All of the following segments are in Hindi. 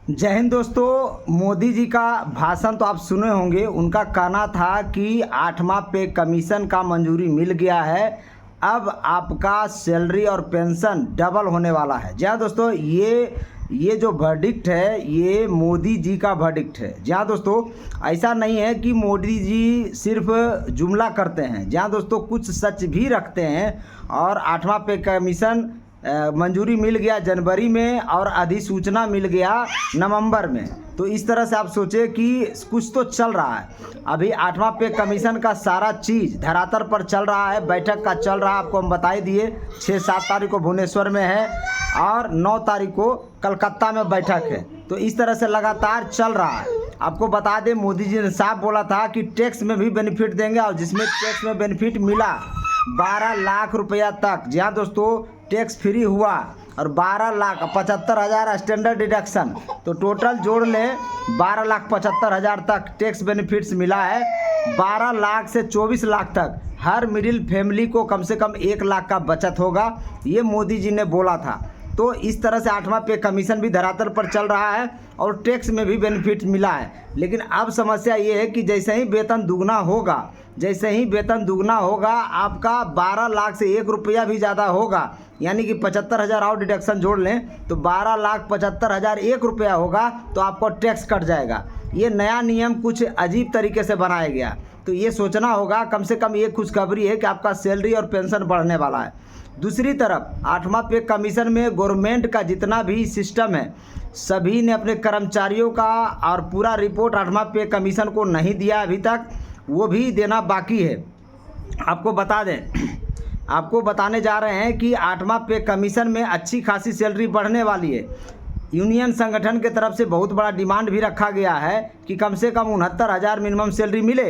जय हिंद दोस्तों। मोदी जी का भाषण तो आप सुने होंगे। उनका कहना था कि 8वां पे कमीशन का मंजूरी मिल गया है, अब आपका सैलरी और पेंशन डबल होने वाला है। जी हाँ दोस्तों, ये जो वर्डिक्ट है ये मोदी जी का वर्डिक्ट है। जी हाँ दोस्तों, ऐसा नहीं है कि मोदी जी सिर्फ जुमला करते हैं। जी हाँ दोस्तों, कुछ सच भी रखते हैं। और 8वां पे कमीशन मंजूरी मिल गया जनवरी में और अधिसूचना मिल गया नवंबर में। तो इस तरह से आप सोचे कि कुछ तो चल रहा है। अभी 8वां पे कमीशन का सारा चीज़ धरातल पर चल रहा है। बैठक का चल रहा है, आपको हम बताई दिए। 6-7 तारीख को भुवनेश्वर में है और 9 तारीख को कलकत्ता में बैठक है। तो इस तरह से लगातार चल रहा है। आपको बता दें, मोदी जी ने साफ बोला था कि टैक्स में भी बेनिफिट देंगे, और जिसमें टैक्स में बेनिफिट मिला 12 लाख रुपया तक। जी हाँ दोस्तों, टैक्स फ्री हुआ और 12,75,000 स्टैंडर्ड डिडक्शन। तो टोटल जोड़ लें 12,75,000 तक टैक्स बेनिफिट्स मिला है। 12 लाख से 24 लाख तक हर मिडिल फैमिली को कम से कम 1 लाख का बचत होगा, ये मोदी जी ने बोला था। तो इस तरह से 8वां पे कमीशन भी धरातल पर चल रहा है और टैक्स में भी बेनिफिट मिला है। लेकिन अब समस्या ये है कि जैसे ही वेतन दुगना होगा, आपका 12 लाख से 1 रुपया भी ज़्यादा होगा, यानी कि 75,000 और डिडक्शन जोड़ लें तो 12,75,000 1 रुपया होगा, तो आपको टैक्स कट जाएगा। ये नया नियम कुछ अजीब तरीके से बनाया गया। तो ये सोचना होगा, कम से कम ये खुशखबरी है कि आपका सैलरी और पेंशन बढ़ने वाला है। दूसरी तरफ 8वां पे कमीशन में गवर्नमेंट का जितना भी सिस्टम है, सभी ने अपने कर्मचारियों का और पूरा रिपोर्ट 8वां पे कमीशन को नहीं दिया अभी तक, वो भी देना बाकी है। आपको बता दें, आपको बताने जा रहे हैं कि 8वां पे कमीशन में अच्छी खासी सैलरी बढ़ने वाली है। यूनियन संगठन के तरफ से बहुत बड़ा डिमांड भी रखा गया है कि कम से कम 69,000 मिनिमम सैलरी मिले,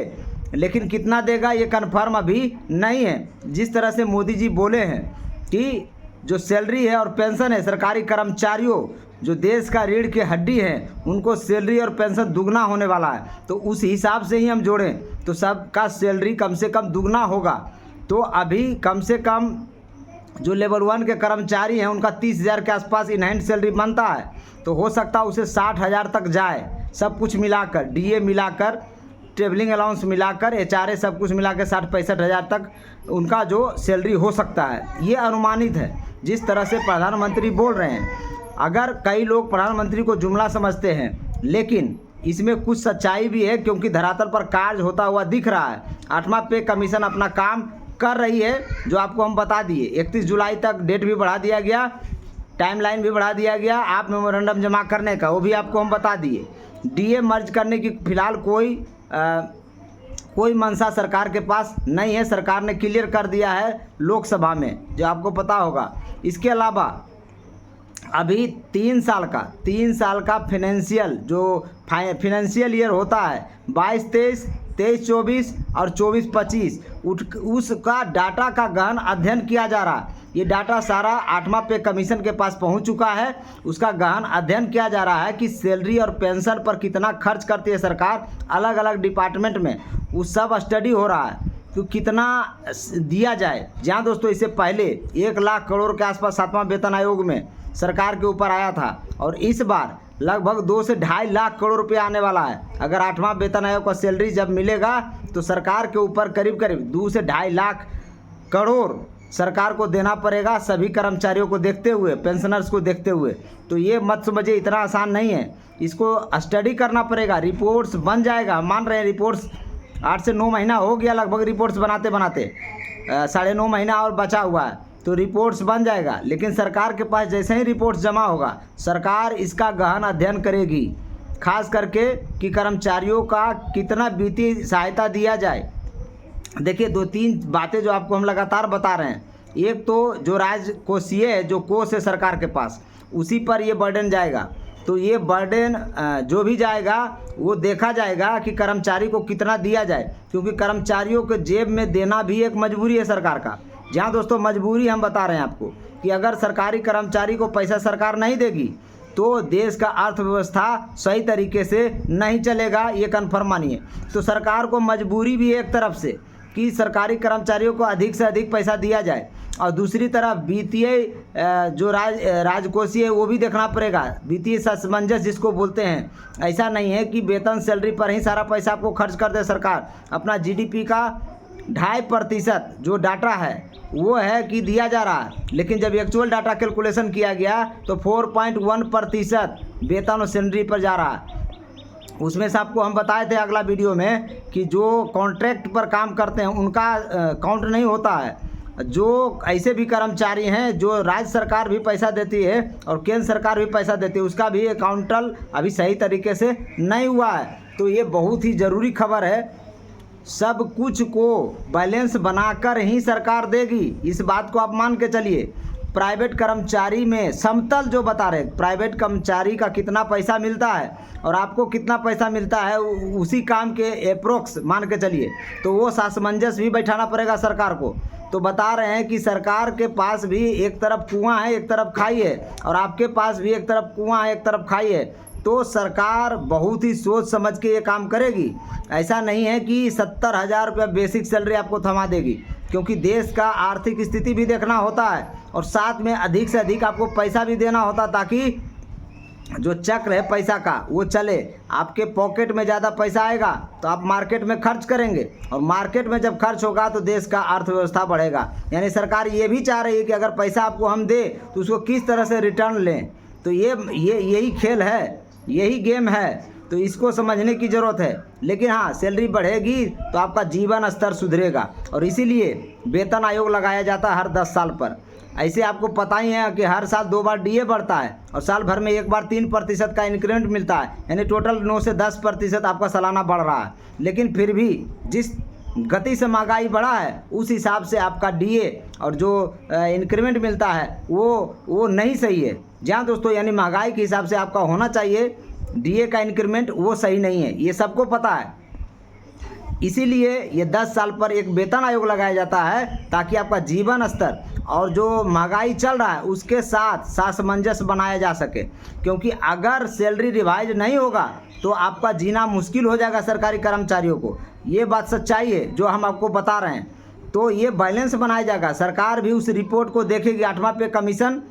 लेकिन कितना देगा ये कन्फर्म अभी नहीं है। जिस तरह से मोदी जी बोले हैं कि जो सैलरी है और पेंशन है, सरकारी कर्मचारियों जो देश का रीढ़ की हड्डी है, उनको सैलरी और पेंशन दुगना होने वाला है। तो उस हिसाब से ही हम जोड़ें तो सबका सैलरी कम से कम दुगना होगा। तो अभी कम से कम जो लेवल 1 के कर्मचारी हैं उनका 30,000 के आसपास इन हैंड सैलरी बनता है, तो हो सकता है उसे 60,000 तक जाए। सब कुछ मिलाकर, डीए मिलाकर, ट्रेवलिंग अलाउंस मिलाकर, एचआरए सब कुछ मिलाकर 60-65,000 तक उनका जो सैलरी हो सकता है। ये अनुमानित है जिस तरह से प्रधानमंत्री बोल रहे हैं। अगर कई लोग प्रधानमंत्री को जुमला समझते हैं, लेकिन इसमें कुछ सच्चाई भी है, क्योंकि धरातल पर कार्य होता हुआ दिख रहा है। 8वां पे कमीशन अपना काम कर रही है, जो आपको हम बता दिए। 31 जुलाई तक डेट भी बढ़ा दिया गया, टाइमलाइन भी बढ़ा दिया गया। आप मेमोरेंडम जमा करने का वो भी आपको हम बता दिए। डीए मर्ज करने की फ़िलहाल कोई मंशा सरकार के पास नहीं है। सरकार ने क्लियर कर दिया है लोकसभा में, जो आपको पता होगा। इसके अलावा अभी 3 साल का फाइनेंशियल ईयर होता है, 22-23, 23-24 और 24-25, उसका डाटा का गहन अध्ययन किया जा रहा है। ये डाटा सारा 8वां पे कमीशन के पास पहुंच चुका है। उसका गहन अध्ययन किया जा रहा है कि सैलरी और पेंशन पर कितना खर्च करती है सरकार अलग अलग डिपार्टमेंट में। वो सब स्टडी हो रहा है तो कितना दिया जाए। जहाँ दोस्तों, इससे पहले 1 लाख करोड़ के आसपास 7वां वेतन आयोग में सरकार के ऊपर आया था, और इस बार लगभग 2 से 2.5 लाख करोड़ रुपया आने वाला है। अगर 8वां वेतन आयोग का सैलरी जब मिलेगा तो सरकार के ऊपर करीब 2 से 2.5 लाख करोड़ सरकार को देना पड़ेगा, सभी कर्मचारियों को देखते हुए, पेंशनर्स को देखते हुए। तो ये मत समझिए इतना आसान नहीं है, इसको स्टडी करना पड़ेगा। रिपोर्ट्स बन जाएगा, मान रहे हैं रिपोर्ट्स 8 से 9 महीना हो गया लगभग रिपोर्ट्स बनाते 9.5 महीना और बचा हुआ है, तो रिपोर्ट्स बन जाएगा। लेकिन सरकार के पास जैसे ही रिपोर्ट्स जमा होगा, सरकार इसका गहन अध्ययन करेगी, खास करके कि कर्मचारियों का कितना वित्तीय सहायता दिया जाए। देखिए, 2-3 बातें जो आपको हम लगातार बता रहे हैं। एक तो जो राजकोषीय है, जो कोष है सरकार के पास, उसी पर ये बर्डन जाएगा। तो ये बर्डन जो भी जाएगा वो देखा जाएगा कि कर्मचारी को कितना दिया जाए, क्योंकि कर्मचारियों के जेब में देना भी एक मजबूरी है सरकार का। जहाँ दोस्तों मजबूरी हम बता रहे हैं आपको कि अगर सरकारी कर्मचारी को पैसा सरकार नहीं देगी तो देश का अर्थव्यवस्था सही तरीके से नहीं चलेगा, ये कन्फर्म मानिए। तो सरकार को मजबूरी भी है एक तरफ से कि सरकारी कर्मचारियों को अधिक से अधिक पैसा दिया जाए। और दूसरी तरफ वित्तीय जो राजकोषीय है वो भी देखना पड़ेगा, वित्तीय सामंजस्य जिसको बोलते हैं। ऐसा नहीं है कि वेतन सैलरी पर ही सारा पैसा आपको खर्च कर दे सरकार। अपना जीडीपी का 2.5% जो डाटा है वो है कि दिया जा रहा है, लेकिन जब एक्चुअल डाटा कैलकुलेशन किया गया तो 4.1% वेतन और सैलरी पर जा रहा है। उसमें से आपको हम बताए थे अगला वीडियो में कि जो कॉन्ट्रैक्ट पर काम करते हैं उनका काउंट नहीं होता है। जो ऐसे भी कर्मचारी हैं जो राज्य सरकार भी पैसा देती है और केंद्र सरकार भी पैसा देती है, उसका भी अकाउंटल अभी सही तरीके से नहीं हुआ है। तो ये बहुत ही ज़रूरी खबर है। सब कुछ को बैलेंस बनाकर ही सरकार देगी, इस बात को आप मान के चलिए। प्राइवेट कर्मचारी में समतल जो बता रहे, प्राइवेट कर्मचारी का कितना पैसा मिलता है और आपको कितना पैसा मिलता है, उसी काम के अप्रोक्स मान के चलिए। तो वो सामंजस्य भी बैठाना पड़ेगा सरकार को। तो बता रहे हैं कि सरकार के पास भी एक तरफ कुआं है एक तरफ खाई है, और आपके पास भी एक तरफ कुआं है एक तरफ खाई है। तो सरकार बहुत ही सोच समझ के ये काम करेगी। ऐसा नहीं है कि 70,000 रुपये बेसिक सैलरी आपको थमा देगी, क्योंकि देश का आर्थिक स्थिति भी देखना होता है और साथ में अधिक से अधिक आपको पैसा भी देना होता, ताकि जो चक्र है पैसा का वो चले। आपके पॉकेट में ज़्यादा पैसा आएगा तो आप मार्केट में खर्च करेंगे, और मार्केट में जब खर्च होगा तो देश का अर्थव्यवस्था बढ़ेगा। यानी सरकार ये भी चाह रही है कि अगर पैसा आपको हम दे तो उसको किस तरह से रिटर्न लें। तो यही खेल है, यही गेम है। तो इसको समझने की ज़रूरत है। लेकिन हाँ, सैलरी बढ़ेगी तो आपका जीवन स्तर सुधरेगा, और इसीलिए वेतन आयोग लगाया जाता है हर 10 साल पर। ऐसे आपको पता ही है कि हर साल 2 बार डीए बढ़ता है और साल भर में एक बार 3% का इंक्रीमेंट मिलता है, यानी टोटल 9 से 10% आपका सालाना बढ़ रहा है। लेकिन फिर भी जिस गति से महंगाई बढ़ा है उस हिसाब से आपका डीए और जो इंक्रीमेंट मिलता है वो नहीं सही है। जहाँ दोस्तों, यानी महंगाई के हिसाब से आपका होना चाहिए डीए का इंक्रीमेंट, वो सही नहीं है, ये सबको पता है। इसीलिए ये 10 साल पर एक वेतन आयोग लगाया जाता है, ताकि आपका जीवन स्तर और जो महंगाई चल रहा है उसके साथ सामंजस्य बनाया जा सके। क्योंकि अगर सैलरी रिवाइज नहीं होगा तो आपका जीना मुश्किल हो जाएगा सरकारी कर्मचारियों को। ये बात सच्चाई है जो हम आपको बता रहे हैं। तो ये बैलेंस बनाया जाएगा। सरकार भी उस रिपोर्ट को देखेगी। 8वां पे कमीशन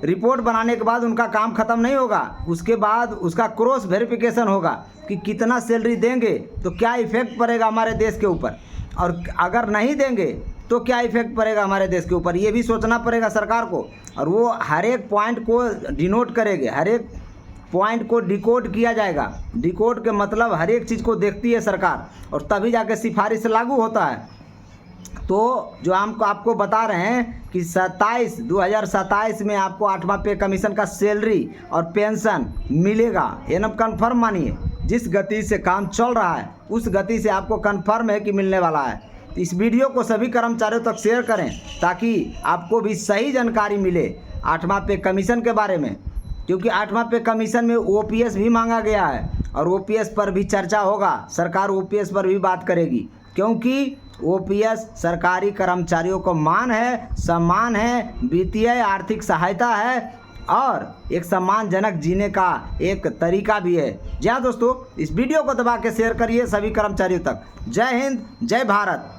रिपोर्ट बनाने के बाद उनका काम ख़त्म नहीं होगा, उसके बाद उसका क्रॉस वेरिफिकेशन होगा कि कितना सैलरी देंगे तो क्या इफ़ेक्ट पड़ेगा हमारे देश के ऊपर, और अगर नहीं देंगे तो क्या इफ़ेक्ट पड़ेगा हमारे देश के ऊपर। ये भी सोचना पड़ेगा सरकार को, और वो हर एक पॉइंट को डिनोट करेंगे, हर एक पॉइंट को डिकोड किया जाएगा। डिकोड के मतलब हर एक चीज़ को देखती है सरकार, और तभी जाके सिफारिश लागू होता है। तो जो हम आपको बता रहे हैं कि 2027 में आपको 8वां पे कमीशन का सैलरी और पेंशन मिलेगा, ये ना कन्फर्म मानिए। जिस गति से काम चल रहा है उस गति से आपको कन्फर्म है कि मिलने वाला है। तो इस वीडियो को सभी कर्मचारियों तक शेयर करें, ताकि आपको भी सही जानकारी मिले 8वां पे कमीशन के बारे में। क्योंकि 8वां पे कमीशन में ओपीएस भी मांगा गया है, और ओपीएस पर भी चर्चा होगा। सरकार ओपीएस पर भी बात करेगी, क्योंकि ओपीएस सरकारी कर्मचारियों को मान है, सम्मान है, वित्तीय आर्थिक सहायता है, और एक सम्मानजनक जीने का एक तरीका भी है। जी हाँ दोस्तों, इस वीडियो को दबा के शेयर करिए सभी कर्मचारियों तक। जय हिंद, जय भारत।